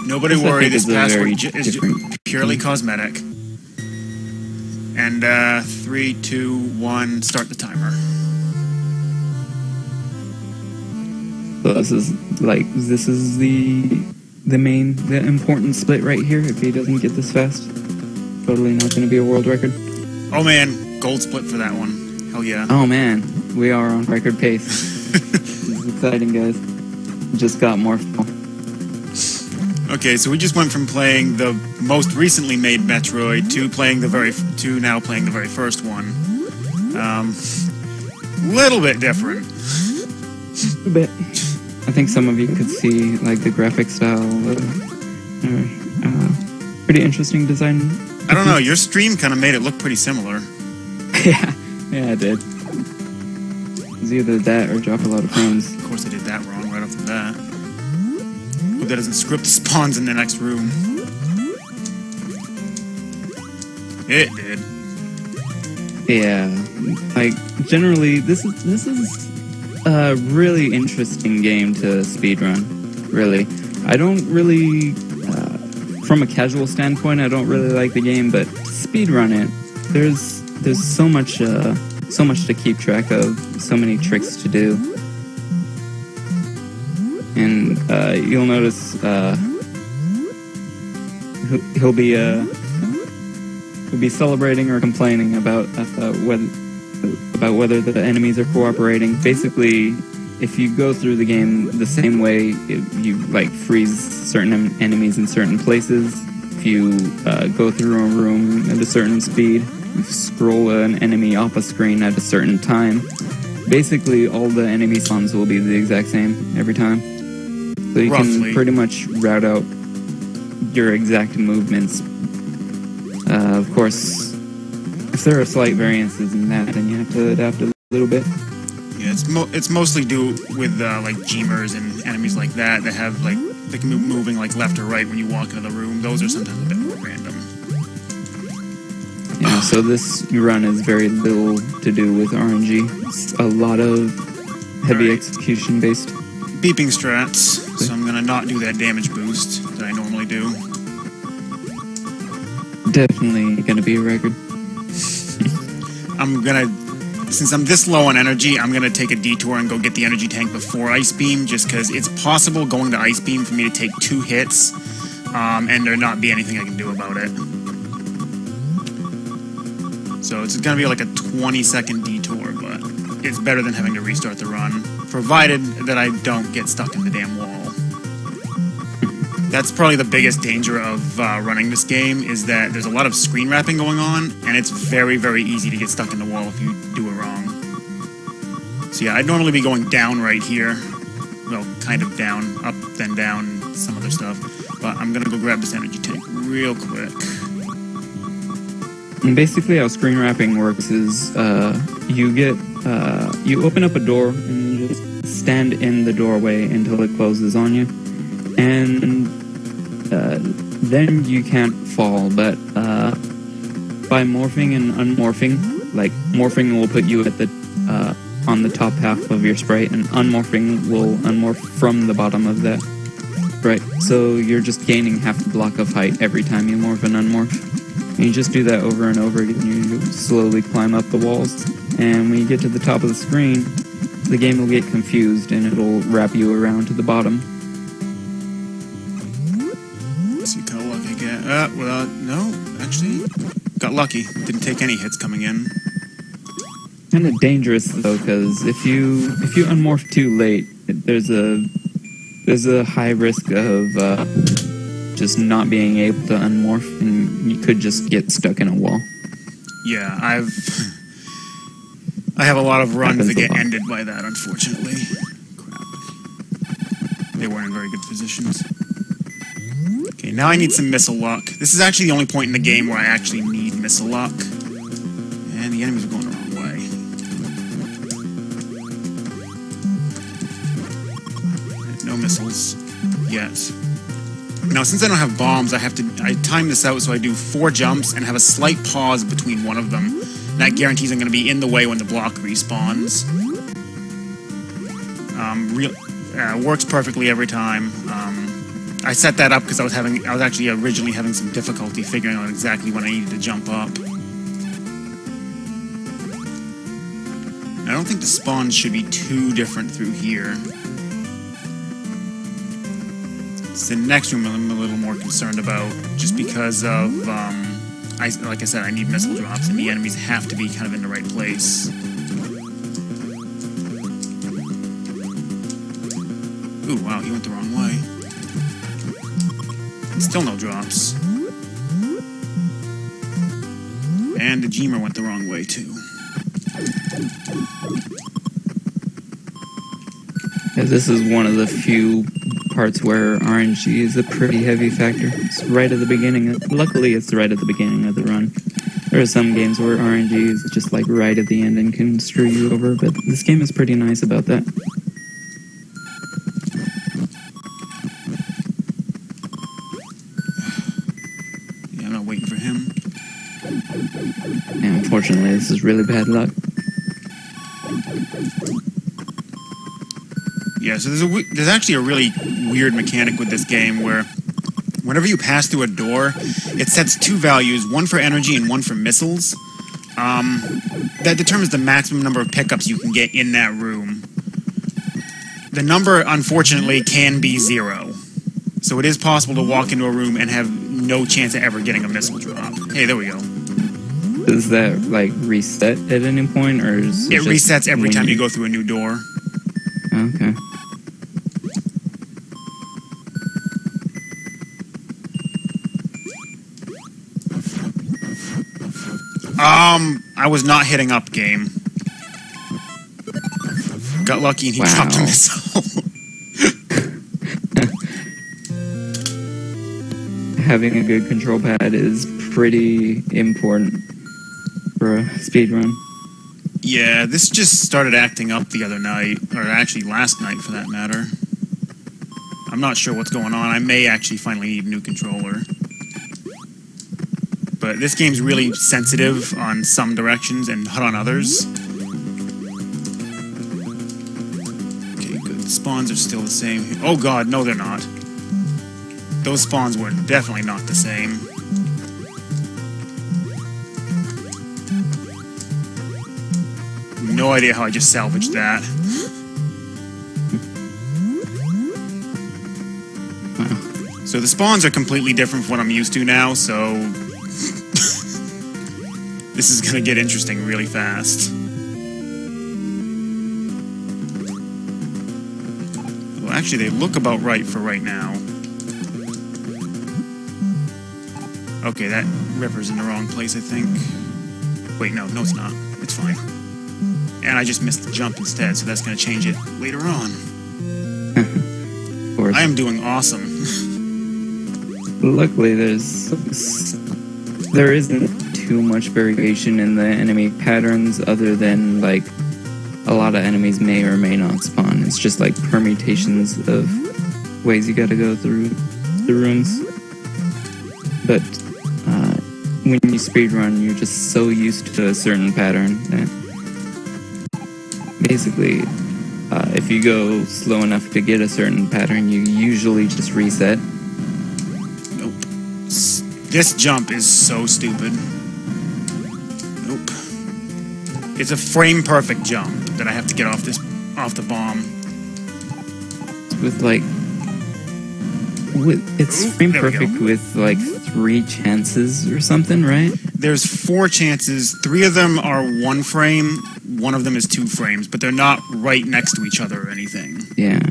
Nobody worry, this password is different purely cosmetic. And 3, 2, 1, start the timer. So this is the important split right here. If he doesn't get this fast, totally not going to be a world record. Oh man, gold split for that one. Hell yeah. Oh man, we are on record pace. This is exciting, guys. Just got more fun. Okay, so we just went from playing the most recently made Metroid to now playing the very first one. Little bit different. A bit. I think some of you could see like the graphic style. Pretty interesting design. I don't know. Your stream kind of made it look pretty similar. yeah, it did. It's either that or drop a lot of frames. Of course, I did that wrong right off the bat. Hope that doesn't script spawns in the next room. It did. Yeah, like generally, this is a really interesting game to speedrun. Really, I don't really, from a casual standpoint, I don't really like the game, but to speedrun it, there's so much to keep track of, so many tricks to do. And you'll notice he'll be celebrating or complaining about whether the enemies are cooperating. Basically, if you go through the game the same way, you like freeze certain enemies in certain places. If you go through a room at a certain speed, you scroll an enemy off a screen at a certain time. Basically, all the enemy spawns will be the exact same every time. So you can pretty much route out your exact movements. Of course, if there are slight variances in that, then you have to adapt a little bit. Yeah, it's mostly due with like Gmers and enemies like that have like they can move moving like left or right when you walk into the room. Those are sometimes a bit more random. Yeah, so this run is very little to do with RNG. It's a lot of heavy execution based. Beeping strats, so I'm gonna not do that damage boost that I normally do. Definitely gonna be a record. Since I'm this low on energy, I'm gonna take a detour and go get the energy tank before Ice Beam, just because it's possible going to Ice Beam for me to take 2 hits, and there not be anything I can do about it. So it's gonna be like a 20-second detour, but it's better than having to restart the run, provided that I don't get stuck in the damn wall. That's probably the biggest danger of running this game, is that there's a lot of screen wrapping going on, and it's very, very easy to get stuck in the wall if you do it wrong. So yeah, I'd normally be going down right here. Well, kind of down, up, then down, some other stuff. But I'm gonna go grab this energy tank real quick. And basically how screen wrapping works is you open up a door and you just stand in the doorway until it closes on you. And then you can't fall, but by morphing and unmorphing, like morphing will put you at the on the top half of your sprite, and unmorphing will unmorph from the bottom of that sprite. So you're just gaining half a block of height every time you morph and unmorph. And you just do that over and over again. You slowly climb up the walls, and when you get to the top of the screen, the game will get confused and it'll wrap you around to the bottom. See how lucky I get. Well, no, actually, got lucky. Didn't take any hits coming in. Kind of dangerous though, because if you unmorph too late, there's a high risk of just not being able to unmorph, and you could just get stuck in a wall. Yeah, I have a lot of runs that get ended by that, unfortunately. Crap. They weren't in very good positions. Okay, now I need some missile luck. This is actually the only point in the game where I actually need missile luck. And the enemies are going the wrong way. No missiles yet. Now, since I don't have bombs, I time this out so I do 4 jumps and have a slight pause between one of them. That guarantees I'm going to be in the way when the block respawns. Works perfectly every time. I set that up because I was actually originally having some difficulty figuring out exactly when I needed to jump up. I don't think the spawns should be too different through here. It's the next room I'm a little more concerned about, just because of, like I said, I need missile drops, and the enemies have to be kind of in the right place. Ooh, wow, he went the wrong way. Still no drops. And the Jeemer went the wrong way, too. Yeah, this is one of the few parts where RNG is a pretty heavy factor. It's right at the beginning. Luckily, it's right at the beginning of the run. There are some games where RNG is just like right at the end and can screw you over, but this game is pretty nice about that. Yeah, I'm not waiting for him. Yeah, unfortunately, this is really bad luck. Yeah, so there's actually a really weird mechanic with this game where whenever you pass through a door, it sets two values, one for energy and one for missiles. That determines the maximum number of pickups you can get in that room. The number, unfortunately, can be 0. So it is possible to walk into a room and have no chance of ever getting a missile drop. Hey, there we go. Does that, like, reset at any point, or is it resets every time you go through a new door. Okay. I was not hitting up, game. Got lucky and he dropped a missile. Having a good control pad is pretty important for a speedrun. Yeah, this just started acting up the other night, or actually last night for that matter. I'm not sure what's going on. I may actually finally need a new controller. But this game's really sensitive on some directions and hot on others. Okay, good. The spawns are still the same. Oh god, no they're not. Those spawns were definitely not the same. No idea how I just salvaged that. So the spawns are completely different from what I'm used to now, so this is gonna get interesting really fast. Well, actually, they look about right for right now. Okay, that Ripper's in the wrong place, I think. Wait, no, it's not. It's fine. And I just missed the jump instead, so that's gonna change it later on. Of course. I am doing awesome. Luckily, there isn't too much variation in the enemy patterns other than, like, a lot of enemies may or may not spawn. It's just, like, permutations of ways you gotta go through the rooms. But when you speedrun, you're just so used to a certain pattern that basically, if you go slow enough to get a certain pattern, you usually just reset. Nope. This jump is so stupid. Nope. It's a frame-perfect jump that I have to get off the bomb. With, like... it's frame-perfect with, like, 3 chances or something, right? There's 4 chances. 3 of them are 1 frame, 1 of them is 2 frames, but they're not right next to each other or anything. Yeah.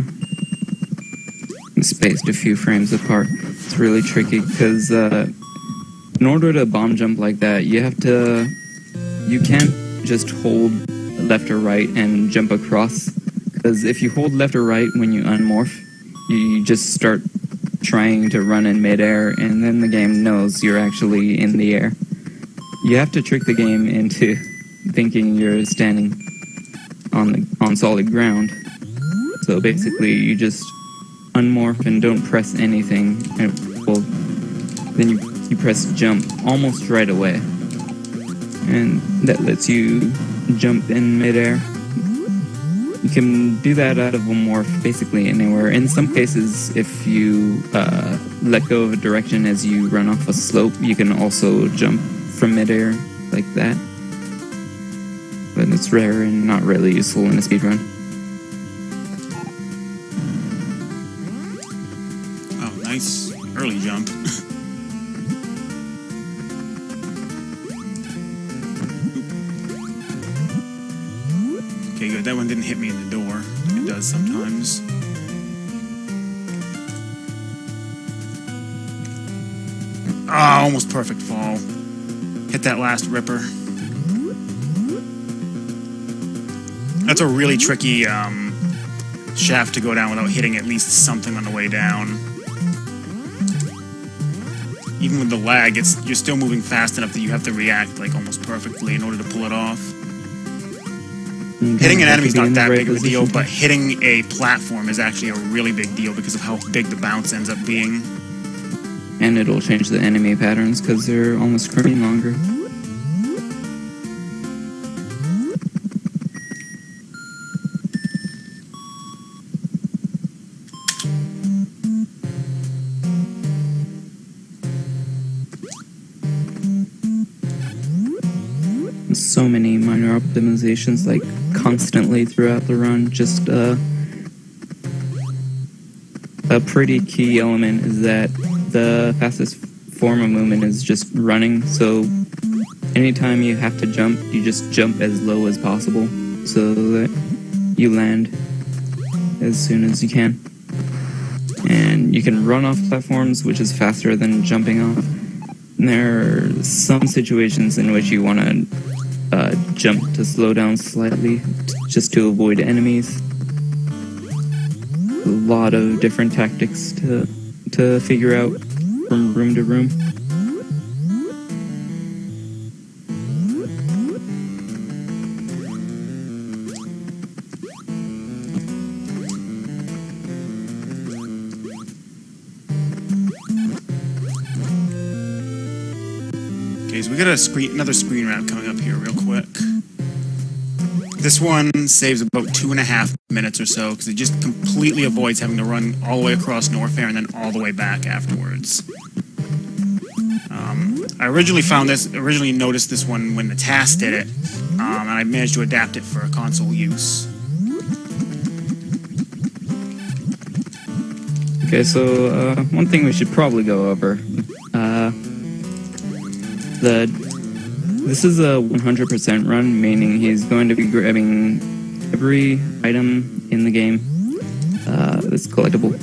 Spaced a few frames apart. It's really tricky, because in order to bomb jump like that, you can't just hold left or right and jump across, because if you hold left or right when you unmorph, you just start trying to run in midair, and then the game knows you're actually in the air. You have to trick the game into thinking you're standing on solid ground. So basically, you just unmorph and don't press anything, and then you press jump almost right away, and that lets you jump in midair. You can do that out of a morph basically anywhere. In some cases, if you let go of a direction as you run off a slope, you can also jump from midair like that. But it's rare and not really useful in a speedrun. Oh, nice early jump. Okay, good. That one didn't hit me in the door. It does sometimes. Ah, almost perfect fall. Hit that last ripper. That's a really tricky shaft to go down without hitting at least something on the way down. Even with the lag, you're still moving fast enough that you have to react like almost perfectly in order to pull it off. Hitting an enemy's not that big of a deal, but hitting a platform is actually a really big deal because of how big the bounce ends up being. And it'll change the enemy patterns because they're on the screen longer. So many minor optimizations, like constantly throughout the run. Just a pretty key element is that the fastest form of movement is just running. So anytime you have to jump, you just jump as low as possible so that you land as soon as you can. And you can run off platforms, which is faster than jumping off. And there are some situations in which you want to jump to slow down slightly just to avoid enemies. A lot of different tactics to figure out from room to room. Okay, so we got another screen wrap coming up here real quick. This one saves about 2.5 minutes or so because it just completely avoids having to run all the way across Norfair and then all the way back afterwards. I originally noticed this one when the task did it, and I managed to adapt it for console use. Okay, so one thing we should probably go over. This is a 100% run, meaning he's going to be grabbing every item in the game that's collectible.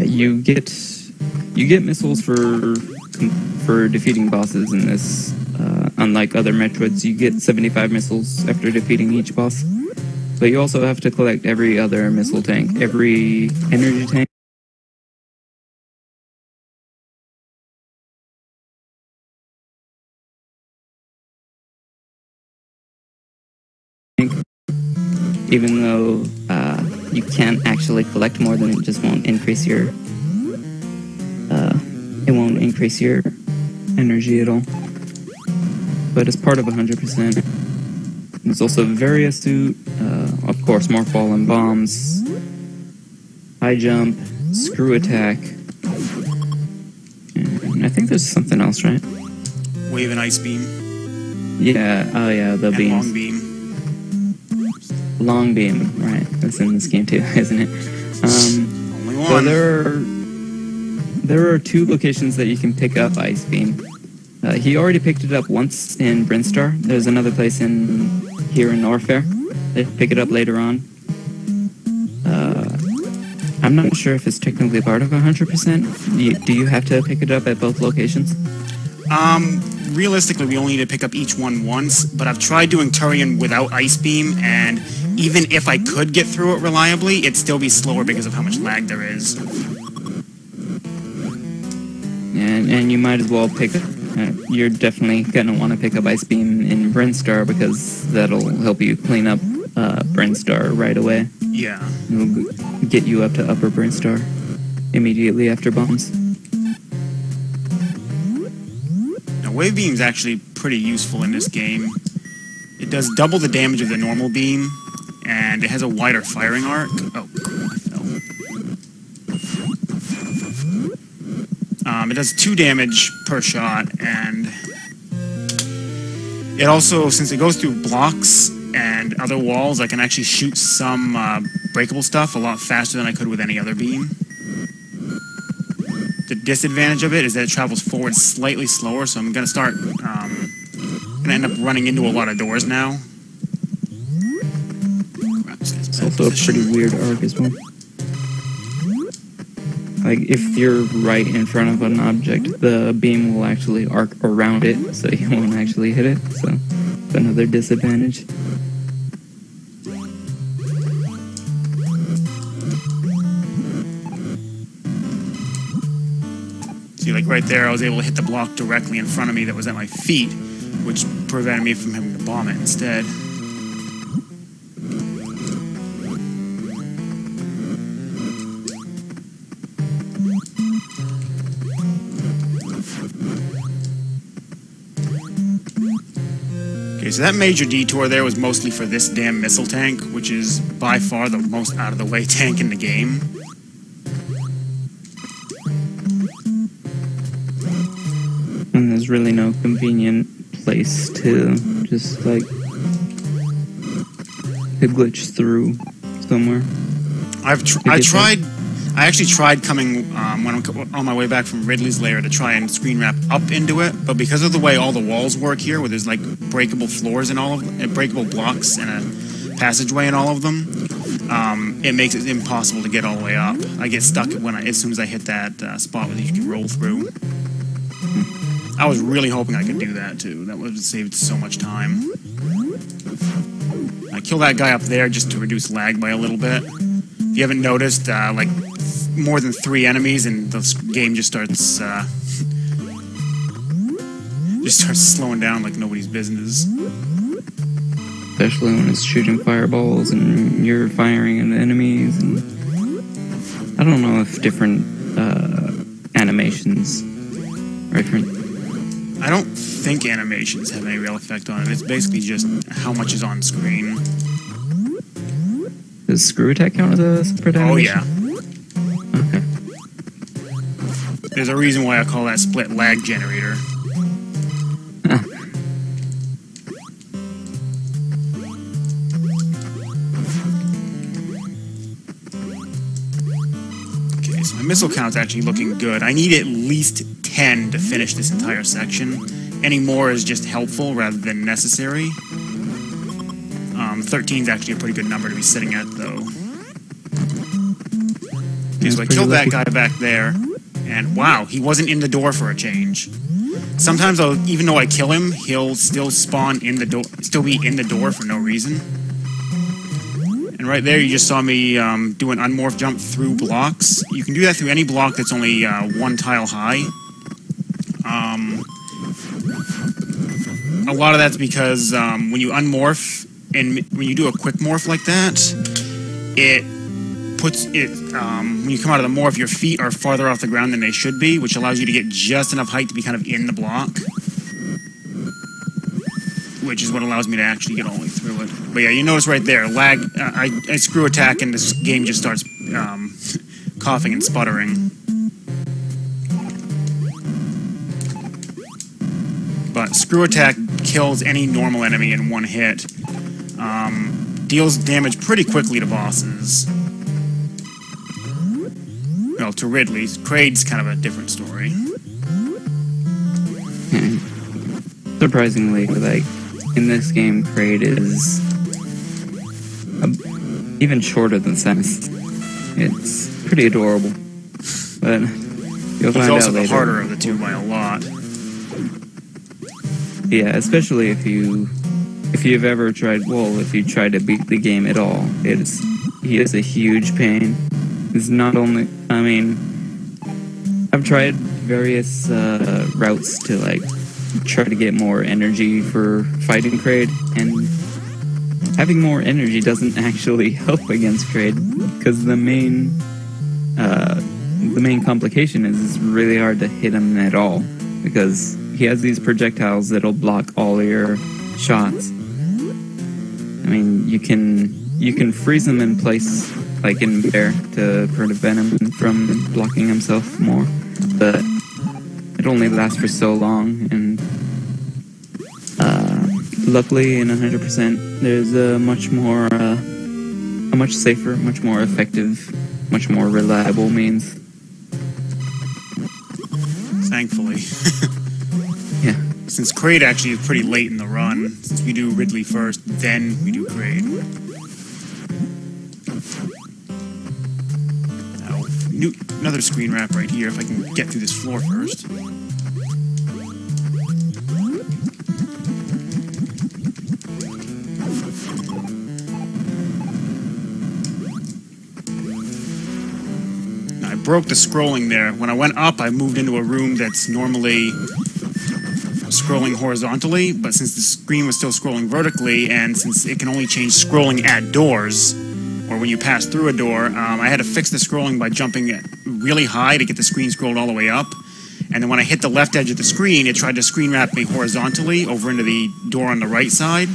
You get missiles for defeating bosses in this. Unlike other Metroids, you get 75 missiles after defeating each boss. But you also have to collect every other missile tank, every energy tank. Even though you can't actually collect more than it, just won't increase your energy at all. But it's part of 100%. There's also very astute, of course, more fallen bombs, high jump, screw attack, and I think there's something else, right? Wave and ice beam. Yeah, oh yeah, the beams. Long beam. Long beam, right? That's in this game too, isn't it? Only one. So there are 2 locations that you can pick up ice beam. He already picked it up once in Brinstar. There's another place here in Norfair. They pick it up later on. I'm not sure if it's technically part of 100%. Do you have to pick it up at both locations? Realistically, we only need to pick up each one once, but I've tried doing Turian without Ice Beam, and even if I could get through it reliably, it'd still be slower because of how much lag there is. And you might as well pick up... you're definitely going to want to pick up Ice Beam in Brinstar because that'll help you clean up Brinstar right away. Yeah. It'll get you up to Upper Brinstar immediately after bombs. Now, Wave Beam's actually pretty useful in this game. It does double the damage of the normal beam, and it has a wider firing arc. Oh, I fell. It does 2 damage per shot, and it also, since it goes through blocks and other walls, I can actually shoot some breakable stuff a lot faster than I could with any other beam. The disadvantage of it is that it travels forward slightly slower, so I'm going to start, going to end up running into a lot of doors now. It's also a pretty weird arc as well. Like, if you're right in front of an object, the beam will actually arc around it, so you won't actually hit it, so it's another disadvantage. See, like right there, I was able to hit the block directly in front of me that was at my feet, which prevented me from having to bomb it instead. Okay, so that major detour there was mostly for this damn missile tank, which is by far the most out-of-the-way tank in the game. And there's really no convenient place to just, like, to glitch through somewhere. I actually tried coming when I'm on my way back from Ridley's lair to try and screen wrap up into it, but because of the way all the walls work here, where there's like breakable floors and all of them, breakable blocks and a passageway in all of them, it makes it impossible to get all the way up. I get stuck as soon as I hit that spot where you can roll through. I was really hoping I could do that too. That would have saved so much time. I kill that guy up there just to reduce lag by a little bit. If you haven't noticed, like more than 3 enemies and the game just starts slowing down like nobody's business. Especially when it's shooting fireballs and you're firing at enemies. And I don't know if different animations are different. I don't think animations have any real effect on it. It's basically just how much is on screen. Does screw attack count as a separate animation? Oh, yeah. Okay. There's a reason why I call that split lag generator. Okay, so my missile count's actually looking good. I need at least 10 to finish this entire section. Any more is just helpful rather than necessary. 13 is actually a pretty good number to be sitting at, though. Okay, so I killed that guy back there, and wow, he wasn't in the door for a change. Sometimes, even though I kill him, he'll still spawn in the door, still be in the door for no reason. And right there, you just saw me do an unmorph jump through blocks. You can do that through any block that's only 1 tile high. A lot of that's because when you unmorph, and when you do a quick morph like that, it puts it, when you come out of the morph, your feet are farther off the ground than they should be, which allows you to get just enough height to be kind of in the block. Which is what allows me to actually get all the way through it. But yeah, you notice right there, lag, I screw attack and this game just starts coughing and sputtering. But screw attack kills any normal enemy in 1 hit. Deals damage pretty quickly to bosses. Well, to Ridley's. Kraid's kind of a different story. Surprisingly, like, in this game, Kraid is even shorter than Samus. It's pretty adorable. But you'll find out later. He's also the harder of the two by a lot. Yeah, especially if you've ever tried, well, if you try to beat the game at all, he is a huge pain. It's not only, I mean, I've tried various routes to, like, try to get more energy for fighting Kraid, and having more energy doesn't actually help against Kraid, because the main complication is it's really hard to hit him at all, because he has these projectiles that'll block all your shots. I mean, you can freeze him in place, like in Bear, to prevent him from blocking himself more, but it only lasts for so long, and luckily in 100%, there's a much safer, much more effective, much more reliable means. Thankfully. Yeah. Since Kraid actually is pretty late in the run, since we do Ridley first, then we do Kraid. Now, another screen wrap right here, if I can get through this floor first. Broke the scrolling there. When I went up, I moved into a room that's normally scrolling horizontally, but since the screen was still scrolling vertically, and since it can only change scrolling at doors, or when you pass through a door, I had to fix the scrolling by jumping really high to get the screen scrolled all the way up. And then when I hit the left edge of the screen, it tried to screen wrap me horizontally over into the door on the right side.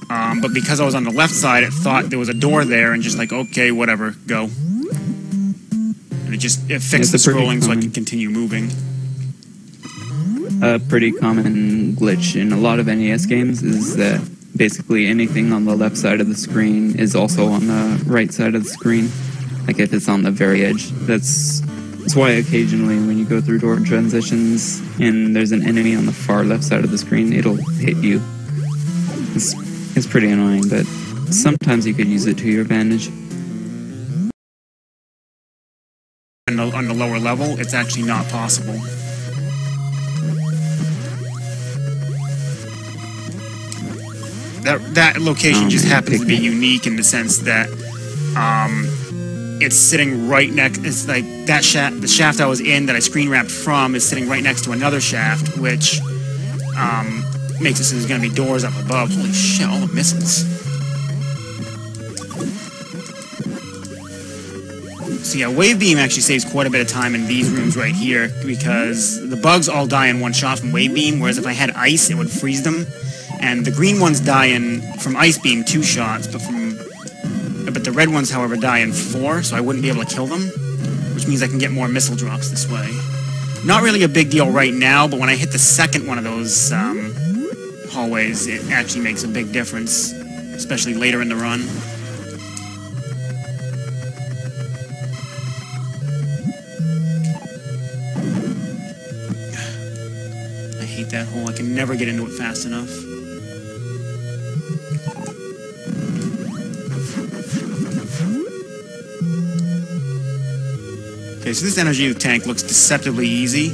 But because I was on the left side, it thought there was a door there, and just like, okay, whatever, go. It fixed the scrolling so I can continue moving. A pretty common glitch in a lot of NES games is that basically anything on the left side of the screen is also on the right side of the screen. Like if it's on the very edge. That's why occasionally when you go through door transitions and there's an enemy on the far left side of the screen, it'll hit you. It's pretty annoying, but sometimes you could use it to your advantage. On the lower level, it's actually not possible. That location just happens to be unique in the sense that it's sitting right next. It's like that shaft, the shaft I was in that I screen wrapped from, is sitting right next to another shaft, which makes it so there's going to be doors up above. Holy shit! All the missiles. So yeah, Wave Beam actually saves quite a bit of time in these rooms right here, because the bugs all die in one shot from Wave Beam, whereas if I had Ice, it would freeze them. And the green ones die from Ice Beam 2 shots, but the red ones, however, die in 4, so I wouldn't be able to kill them, which means I can get more missile drops this way. Not really a big deal right now, but when I hit the second one of those hallways, it actually makes a big difference, especially later in the run. That hole. I can never get into it fast enough. Okay, so this energy tank looks deceptively easy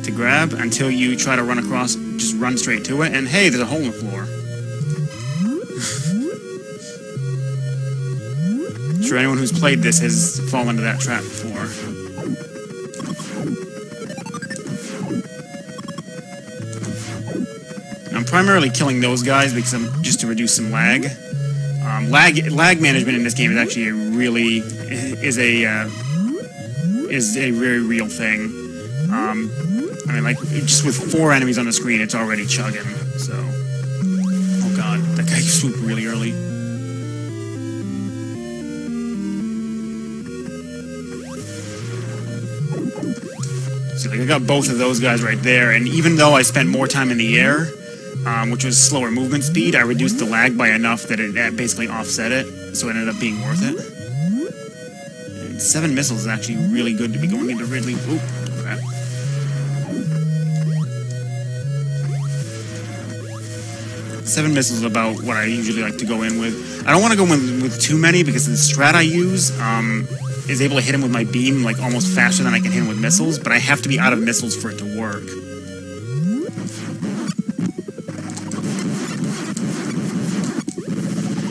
to grab until you try to run across, just run straight to it, and hey, there's a hole in the floor. I'm sure anyone who's played this has fallen into that trap before. I'm primarily killing those guys because just to reduce some lag. Lag management in this game is actually is a very real thing. I mean, like just with 4 enemies on the screen, it's already chugging. So, oh god, that guy swooped really early. So like I got both of those guys right there, and even though I spent more time in the air, which was slower movement speed, I reduced the lag by enough that it basically offset it, so it ended up being worth it. And 7 missiles is actually really good to be going into Ridley. Oop, crap. Seven missiles is about what I usually like to go in with. I don't want to go in with too many because the strat I use is able to hit him with my beam like almost faster than I can hit him with missiles, but I have to be out of missiles for it to work.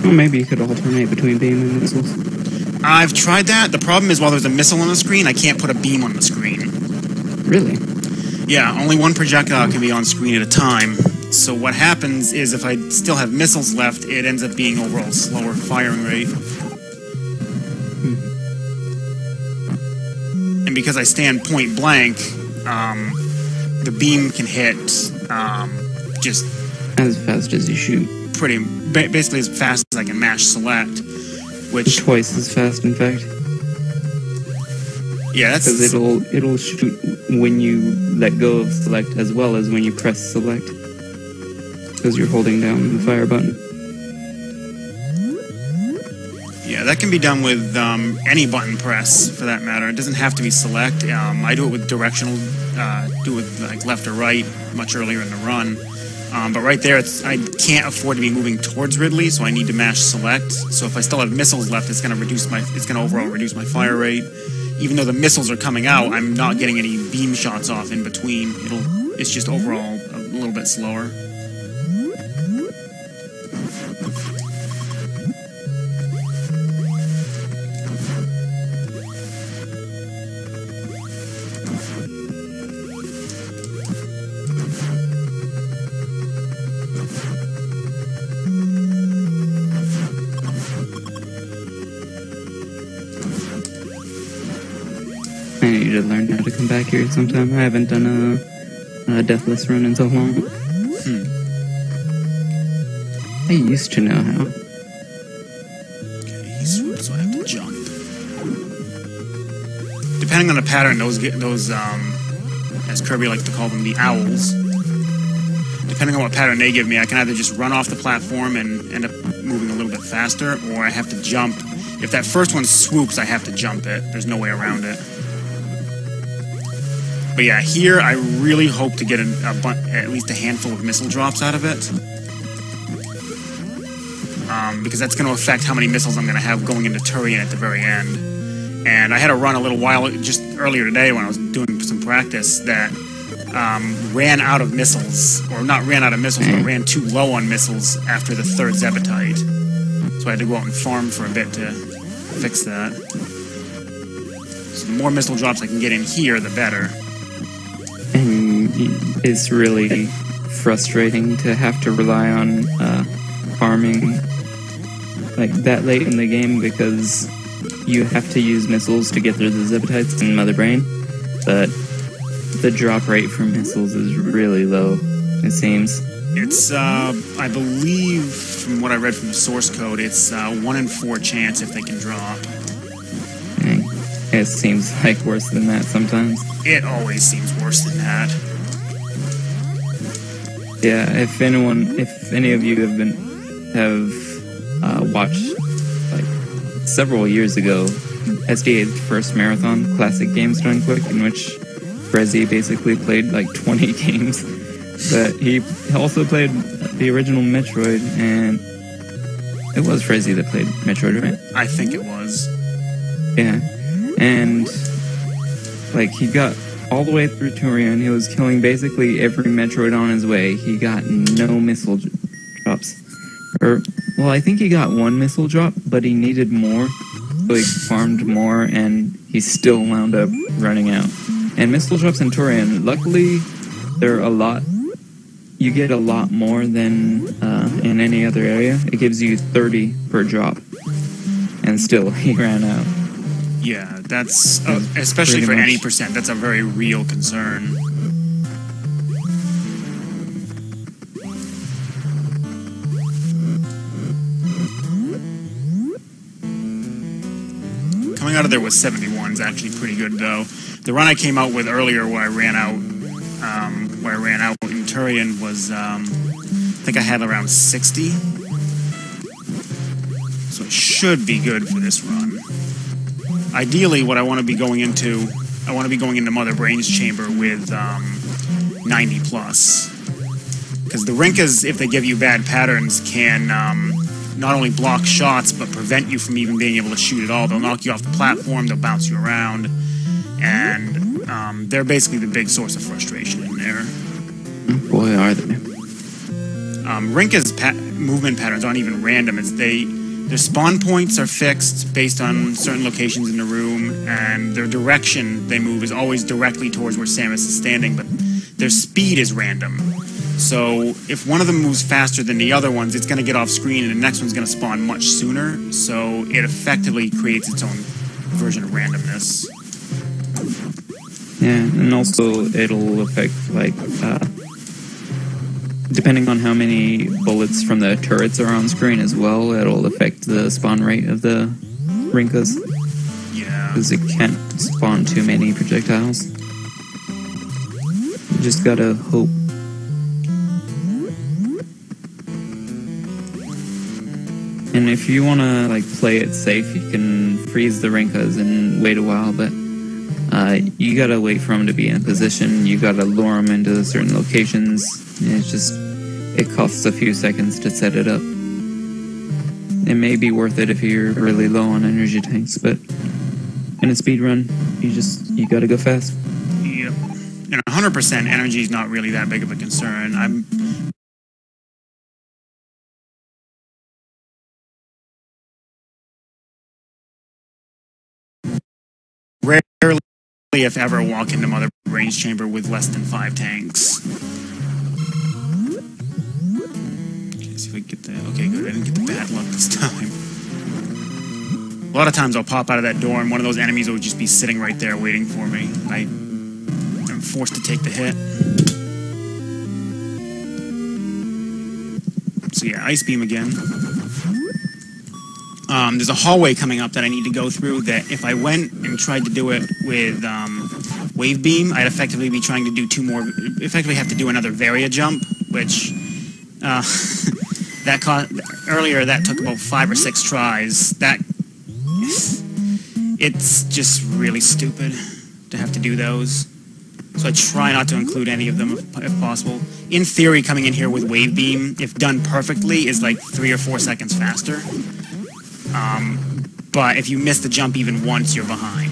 Well, maybe you could alternate between beam and missiles. I've tried that. The problem is while there's a missile on the screen, I can't put a beam on the screen. Really? Yeah, only one projectile can be on screen at a time. So what happens is if I still have missiles left, it ends up being overall slower firing rate. And because I stand point blank, the beam can hit just as fast as you shoot. basically as fast as I can mash select, which twice as fast, in fact. Yeah, that's because it'll shoot when you let go of select as well as when you press select, because you're holding down the fire button. Yeah, that can be done with any button press, for that matter. It doesn't have to be select. I do it with directional, do it with like left or right, much earlier in the run. But right there, I can't afford to be moving towards Ridley, so I need to mash select. So if I still have missiles left, it's gonna overall reduce my fire rate. Even though the missiles are coming out, I'm not getting any beam shots off in between. It's just overall a little bit slower. I need to learn how to come back here sometime. I haven't done a deathless run in so long. I used to know how. Okay, so I have to jump. Depending on the pattern, those as Kirby likes to call them, the owls. Depending on what pattern they give me, I can either just run off the platform and end up moving a little bit faster, or I have to jump. If that first one swoops, I have to jump it. There's no way around it. But yeah, here I really hope to get at least a handful of missile drops out of it. Because that's going to affect how many missiles I'm going to have going into Turian at the very end. And I had a run a little while, just earlier today when I was doing some practice, that ran out of missiles. Or not ran out of missiles, but ran too low on missiles after the third Zebetite. So I had to go out and farm for a bit to fix that. So the more missile drops I can get in here, the better. And it's really frustrating to have to rely on farming like that late in the game, because you have to use missiles to get through the Zebetites and Mother Brain, but the drop rate for missiles is really low, it seems. It's, I believe, from what I read from the source code, it's 1 in 4 chance if they can drop. It seems like worse than that sometimes. It always seems worse than that. Yeah, if any of you have watched, like, several years ago, SDA's first marathon, Classic Games Done Quick, in which Frezzy basically played like 20 games. But he also played the original Metroid, and it was Frezzy that played Metroid, right? I think it was. Yeah. And, like, he got all the way through Turian. He was killing basically every Metroid on his way. He got no missile drops. Well, I think he got 1 missile drop, but he needed more. So he farmed more, and he still wound up running out. And missile drops in Turian, luckily, they're a lot. You get a lot more than in any other area. It gives you 30 per drop. And still, he ran out. Yeah, that's, especially for any percent, that's a very real concern. Coming out of there with 71 is actually pretty good, though. The run I came out with earlier, where I ran out in Turian, was, I think I had around 60. So it should be good for this run. Ideally, what I want to be going into, Mother Brain's chamber with 90 plus. Because the Rinkas, if they give you bad patterns, can not only block shots, but prevent you from even being able to shoot at all. They'll knock you off the platform, they'll bounce you around, and they're basically the big source of frustration in there. Boy, are they. Rinka's movement patterns aren't even random. Their spawn points are fixed based on certain locations in the room, and their direction they move is always directly towards where Samus is standing, but their speed is random. So if one of them moves faster than the other ones, it's going to get off screen, and the next one's going to spawn much sooner, so it effectively creates its own version of randomness. Yeah, and also it'll affect, like, depending on how many bullets from the turrets are on screen as well, it'll affect the spawn rate of the Rinkas. Yeah. Because it can't spawn too many projectiles. You just gotta hope. And if you wanna like play it safe, you can freeze the Rinkas and wait a while, but you gotta wait for them to be in position. You gotta lure them into certain locations. It costs a few seconds to set it up. It may be worth it if you're really low on energy tanks, but in a speed run, you gotta go fast. Yep. And 100% energy is not really that big of a concern. I'm rarely, if ever, walk into Mother Brain's chamber with less than 5 tanks. Okay, see if I can get the... Okay, good. I didn't get the bad luck this time. A lot of times I'll pop out of that door and one of those enemies will just be sitting right there waiting for me. I'm forced to take the hit. So yeah, Ice Beam again. There's a hallway coming up that I need to go through that if I went and tried to do it with Wave Beam, I'd effectively be trying to do effectively have to do another Varia jump, which earlier that took about 5 or 6 tries. It's just really stupid to have to do those. So I try not to include any of them if possible. In theory, coming in here with Wave Beam, if done perfectly, is like 3 or 4 seconds faster. But if you miss the jump even once, you're behind.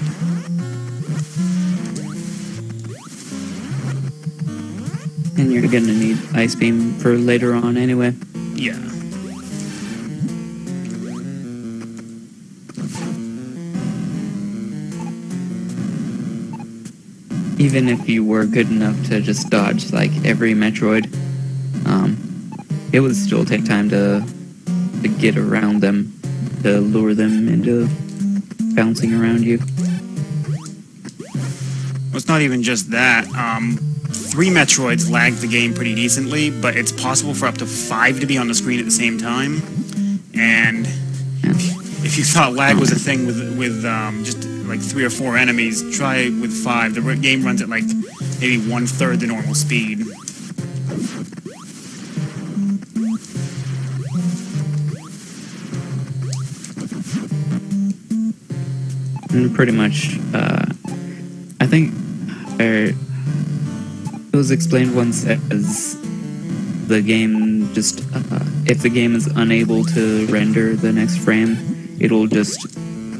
And you're gonna need Ice Beam for later on anyway. Yeah. Even if you were good enough to just dodge like every Metroid, it would still take time to get around them, to lure them into bouncing around you. Well, it's not even just that. 3 Metroids lag the game pretty decently, but it's possible for up to 5 to be on the screen at the same time. And if you thought lag was a thing with just like 3 or 4 enemies, try with 5. The game runs at like maybe 1/3 the normal speed. And pretty much, I think it was explained once as the game just, if the game is unable to render the next frame, it'll just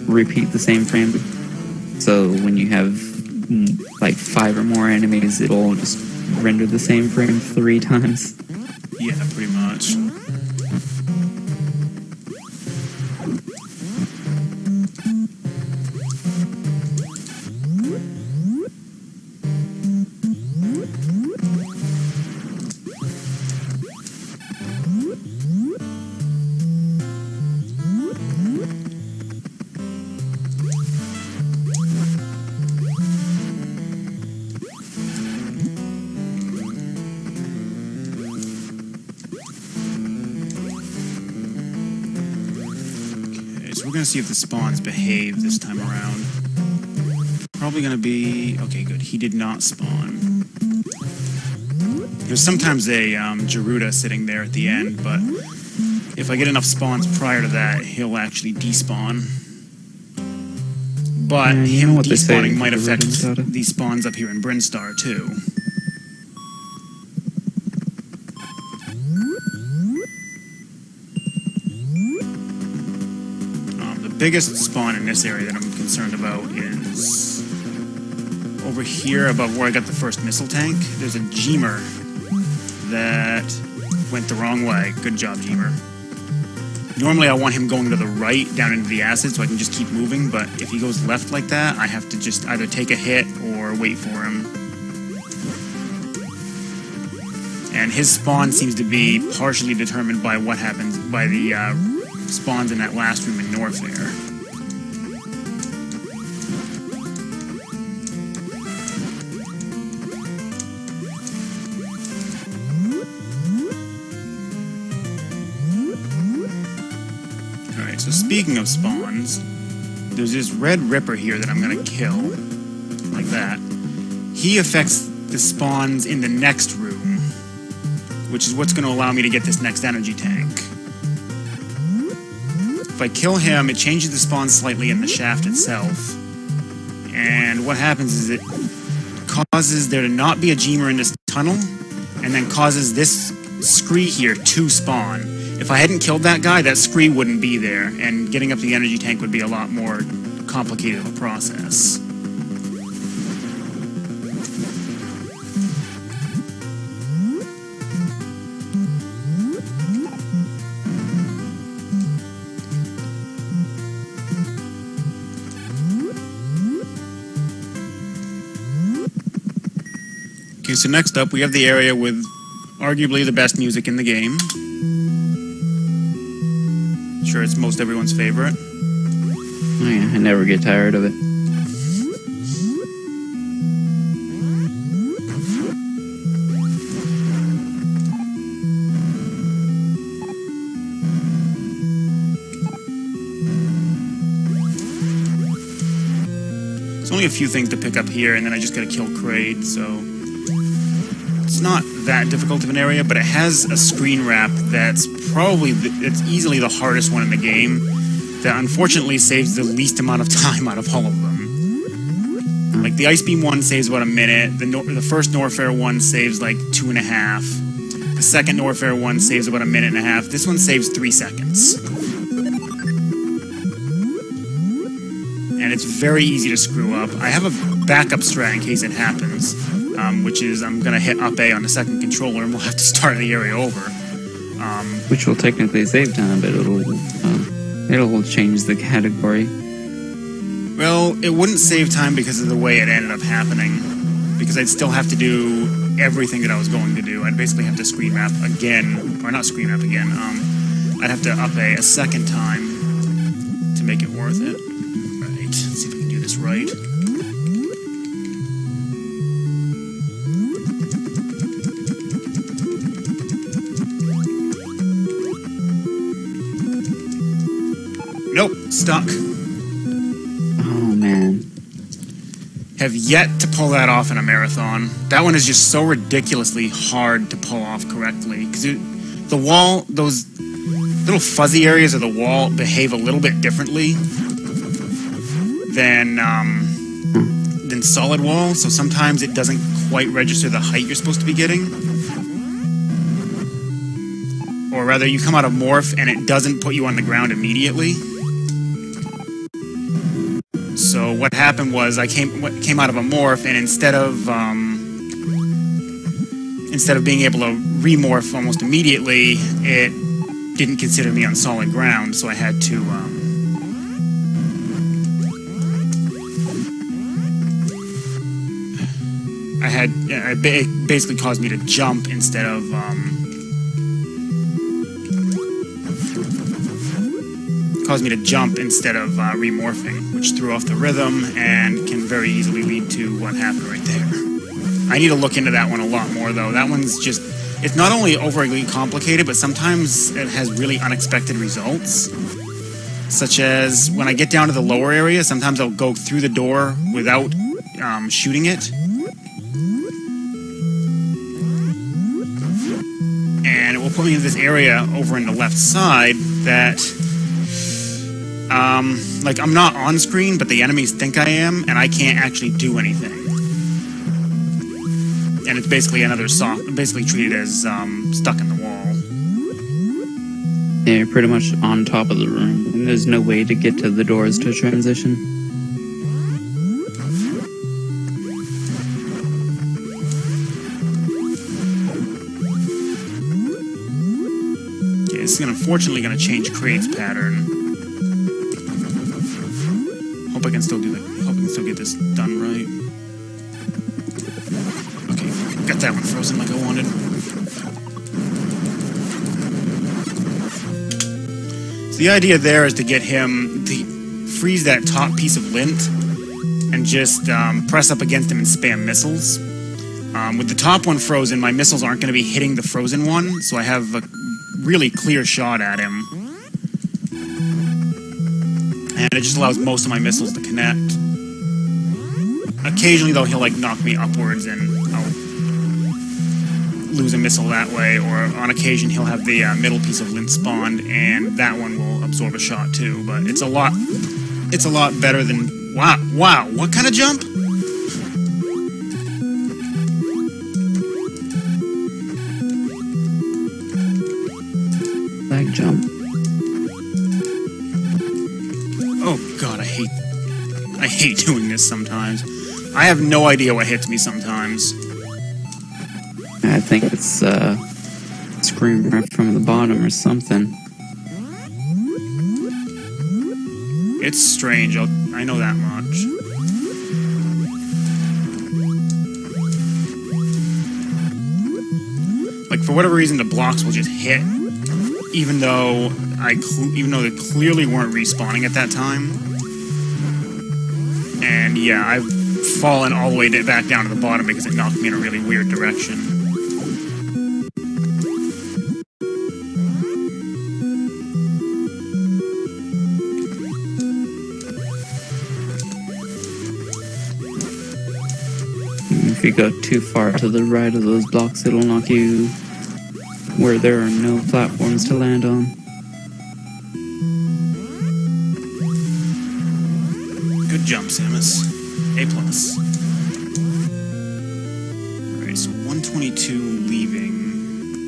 repeat the same frame. So when you have like 5 or more enemies, it'll just render the same frame 3 times. Yeah, pretty much. We're gonna see if the spawns behave this time around. Probably gonna be... Okay, good. He did not spawn. There's sometimes a Gerudo sitting there at the end, but if I get enough spawns prior to that, he'll actually despawn. But him despawning might affect these spawns up here in Brinstar, too. The biggest spawn in this area that I'm concerned about is over here above where I got the first missile tank. There's a Jeemer that went the wrong way. Good job, Jeemer. Normally I want him going to the right down into the acid so I can just keep moving, but if he goes left like that, I have to just either take a hit or wait for him. And his spawn seems to be partially determined by what happens by the spawns in that last room in Norfair. speaking of spawns, there's this red ripper here that I'm gonna kill. Like that. He affects the spawns in the next room, which is what's gonna allow me to get this next energy tank. If I kill him, it changes the spawn slightly in the shaft itself. And what happens is it causes there to not be a Gemer in this tunnel, and then causes this scree here to spawn. If I hadn't killed that guy, that scree wouldn't be there, and getting up to the energy tank would be a lot more complicated of a process. Okay, so next up we have the area with arguably the best music in the game. Sure, it's most everyone's favorite. Oh yeah, I never get tired of it. There's only a few things to pick up here, and then I just gotta kill Kraid, so... It's not that difficult of an area, but it has a screen wrap that's probably, it's easily the hardest one in the game, that unfortunately saves the least amount of time out of all of them. Like, the Ice Beam one saves about a minute, the first Norfair one saves like 2.5, the second Norfair one saves about a minute and a half, this one saves 3 seconds. And it's very easy to screw up. I have a backup strat in case it happens. Which is I'm going to hit up A on the second controller and we'll have to start the area over. Which will technically save time, but it'll change the category. Well, it wouldn't save time because of the way it ended up happening. Because I'd still have to do everything that I was going to do. I'd basically have to screen wrap again, or not screen wrap again. I'd have to up A second time to make it worth it. Right, let's see if I can do this right. Nope, stuck. Oh, man. Have yet to pull that off in a marathon. That one is just so ridiculously hard to pull off correctly. Because the wall, those little fuzzy areas of the wall behave a little bit differently than solid wall. So sometimes it doesn't quite register the height you're supposed to be getting. Or rather, you come out of morph and it doesn't put you on the ground immediately. So what happened was I came out of a morph, and instead of being able to remorph almost immediately, it didn't consider me on solid ground, so I had to it basically caused me to jump instead of remorphing, which threw off the rhythm and can very easily lead to what happened right there. I need to look into that one a lot more, though. That one's just... It's not only overly complicated, but sometimes it has really unexpected results. Such as, when I get down to the lower area, sometimes I'll go through the door without shooting it. And it will put me in this area over in the left side that... like, I'm not on screen, but the enemies think I am, and I can't actually do anything. And it's basically basically treated as, stuck in the wall. Yeah, you're pretty much on top of the room, and there's no way to get to the doors to transition. Okay, this is unfortunately going to change Kraid's pattern. Hope I can still get this done right. Okay, got that one frozen like I wanted. So the idea there is to get him to freeze that top piece of lint and just press up against him and spam missiles. With the top one frozen, my missiles aren't going to be hitting the frozen one, so I have a really clear shot at him. And it just allows most of my missiles to connect. Occasionally, though, he'll, like, knock me upwards and I'll lose a missile that way, or on occasion he'll have the middle piece of lint spawned, and that one will absorb a shot too, but it's a lot better than... Wow, what kind of jump? Lag jump. Oh god, I hate doing this sometimes. I have no idea what hits me sometimes. I think it's scream right from the bottom or something. It's strange, I know that much. Like, for whatever reason, the blocks will just hit, even though they clearly weren't respawning at that time. And yeah, I've fallen all the way back down to the bottom because it knocked me in a really weird direction. If you go too far to the right of those blocks, it'll knock you where there are no platforms to land on. Good jump, Samus. A+. Alright, so 122 leaving.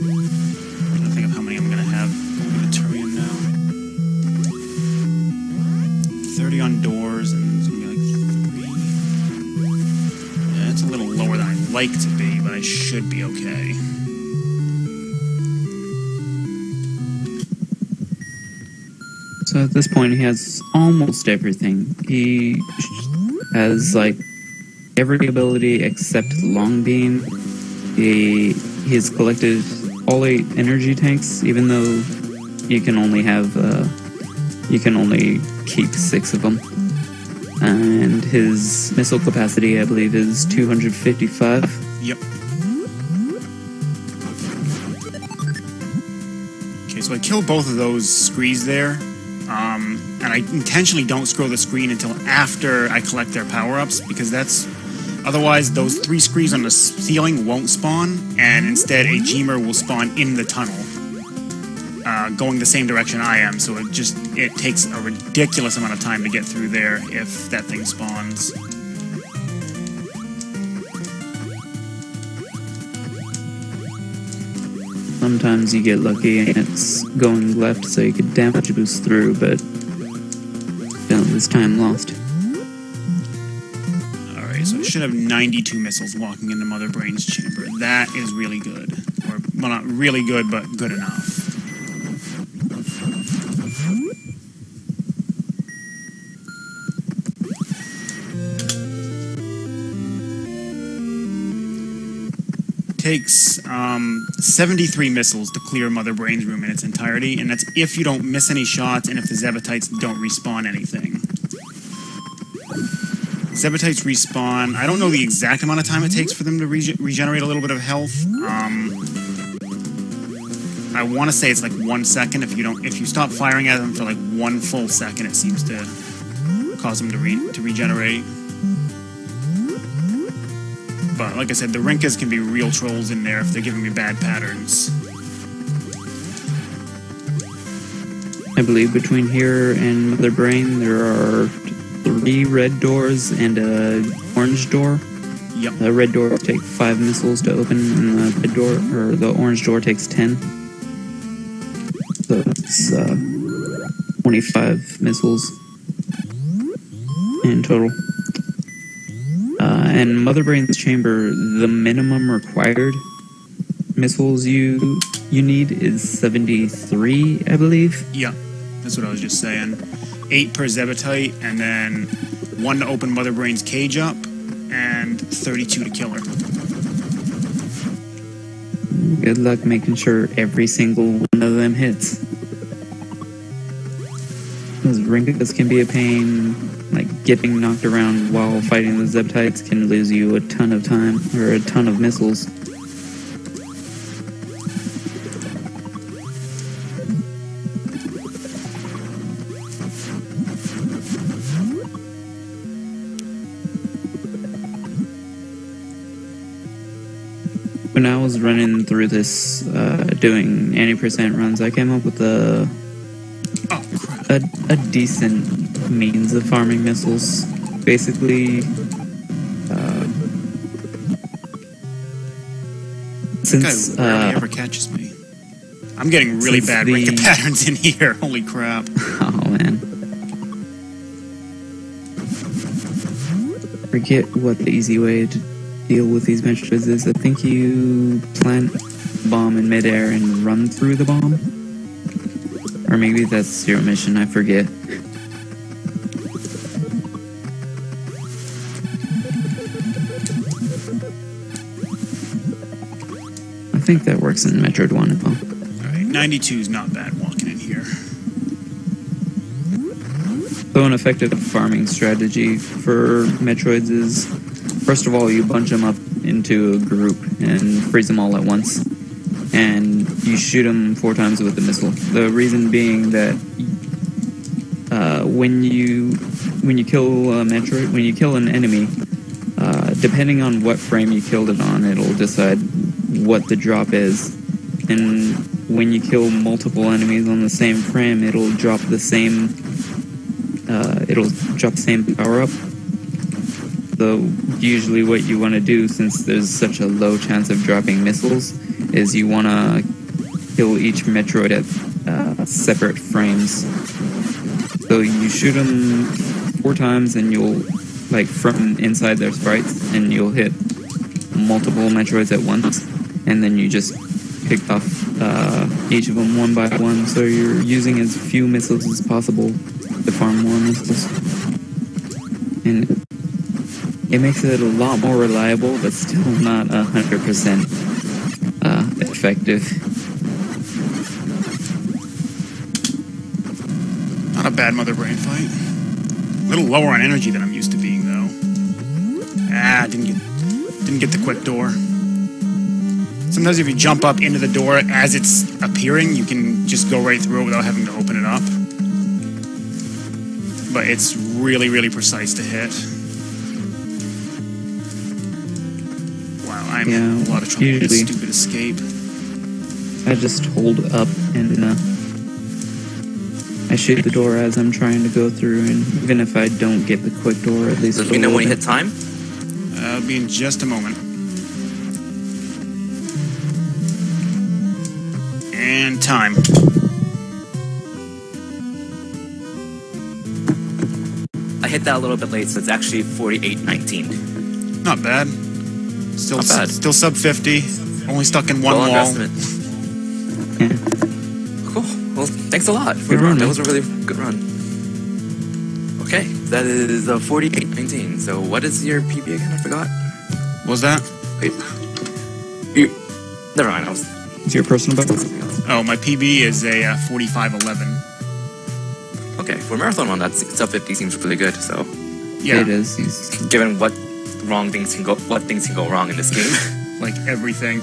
I'm trying to think of how many I'm gonna have over the Turian now. 30 on doors, and it's gonna be like 3. Yeah, it's a little lower than I'd like to be, but I should be okay. So at this point, he has almost everything. He has, like, every ability except Long Beam. He's collected all 8 energy tanks, even though you can only keep 6 of them. And his missile capacity, I believe, is 255. Yep. Okay, so I killed both of those screes there. And I intentionally don't scroll the screen until after I collect their power-ups, because otherwise those 3 screes on the ceiling won't spawn, and instead a Gmer will spawn in the tunnel, going the same direction I am, so it takes a ridiculous amount of time to get through there if that thing spawns. Sometimes you get lucky and it's going left so you could damage boost through, but this time lost. Alright, so I should have 92 missiles walking into Mother Brain's chamber. That is really good. Or, well, not really good, but good enough. Takes 73 missiles to clear Mother Brain's room in its entirety, and that's if you don't miss any shots and if the Zebatites don't respawn anything. Zebatites respawn. I don't know the exact amount of time it takes for them to regenerate a little bit of health. I want to say it's like 1 second. If you stop firing at them for like 1 full second, it seems to cause them to regenerate. But like I said, the Rinkas can be real trolls in there if they're giving me bad patterns. I believe between here and Mother Brain there are 3 red doors and a orange door. Yep. The red door takes 5 missiles to open, and the red door, or the orange door, takes 10. So it's 25 missiles in total. And Mother Brain's chamber, the minimum required missiles you need is 73, I believe. Yeah, that's what I was just saying. 8 per Zebatite, and then 1 to open Mother Brain's cage up, and 32 to kill her. Good luck making sure every single one of them hits. Those Rinkas can be a pain. Like, getting knocked around while fighting the Zebatites can lose you a ton of time, or a ton of missiles. when I was running through this, doing 80% runs, I came up with a decent means of farming missiles. Basically, since rarely ever catches me. I'm getting really bad wicket patterns in here. Holy crap! Oh man. Forget what the easy way to deal with these Metroids is. I think you plant a bomb in midair and run through the bomb. Or maybe that's Zero Mission, I forget. I think that works in Metroid 1 as well. Alright, 92 is not bad walking in here. So an effective farming strategy for Metroids is, first of all, you bunch them up into a group and freeze them all at once. And you shoot them 4 times with a missile. The reason being that when you kill a Metroid, when you kill an enemy, depending on what frame you killed it on, it'll decide what the drop is. And when you kill multiple enemies on the same frame, it'll drop the same power up. So usually what you want to do, since there's such a low chance of dropping missiles, is you want to kill each Metroid at separate frames. So you shoot them 4 times and you'll, like, from inside their sprites, and you'll hit multiple Metroids at once, and then you just pick off each of them one by one, so you're using as few missiles as possible to farm more missiles. And it makes it a lot more reliable, but still not 100% effective. Not a bad Mother Brain fight. A little lower on energy than I'm used to being, though. Didn't get the quick door. Sometimes if you jump up into the door as it's appearing, you can just go right through it without having to open it up. But it's really, really precise to hit. Wow, I'm in a lot of trouble with this stupid escape. I just hold up and I shoot the door as I'm trying to go through, and even if I don't get the quick door, at least... Does we know when you hit time? I'll be in just a moment. And time. I hit that a little bit late, so it's actually 48:19. Not bad. Still, Not bad. Still sub 50. Only stuck in one wall. Underestimate. Cool. Well, thanks a lot for the run. That was a really good run. Okay, that is 48:19. So what is your PB again? I forgot. What was that? Wait. Never mind. It's your personal best? Oh, my PB is a 45:11. Okay, for a marathon run, that sub 50 seems really good. So yeah, it is. Given what things can go wrong in this game. Like everything.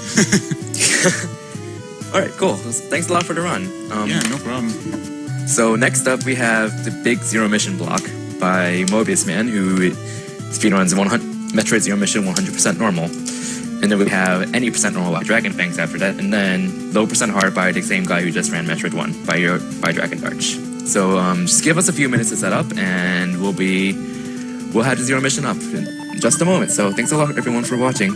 All right, cool. Thanks a lot for the run. Yeah, no problem. So next up, we have the big Zero Mission block by Mobius Man, who speedruns Metroid Zero Mission 100% normal. And then we have any percent normal by Dragon Fangs after that, and then low percent hard by the same guy who just ran Metroid 1 by Dragondarch. So just give us a few minutes to set up, and we'll have the Zero Mission up in just a moment. So thanks a lot, everyone, for watching.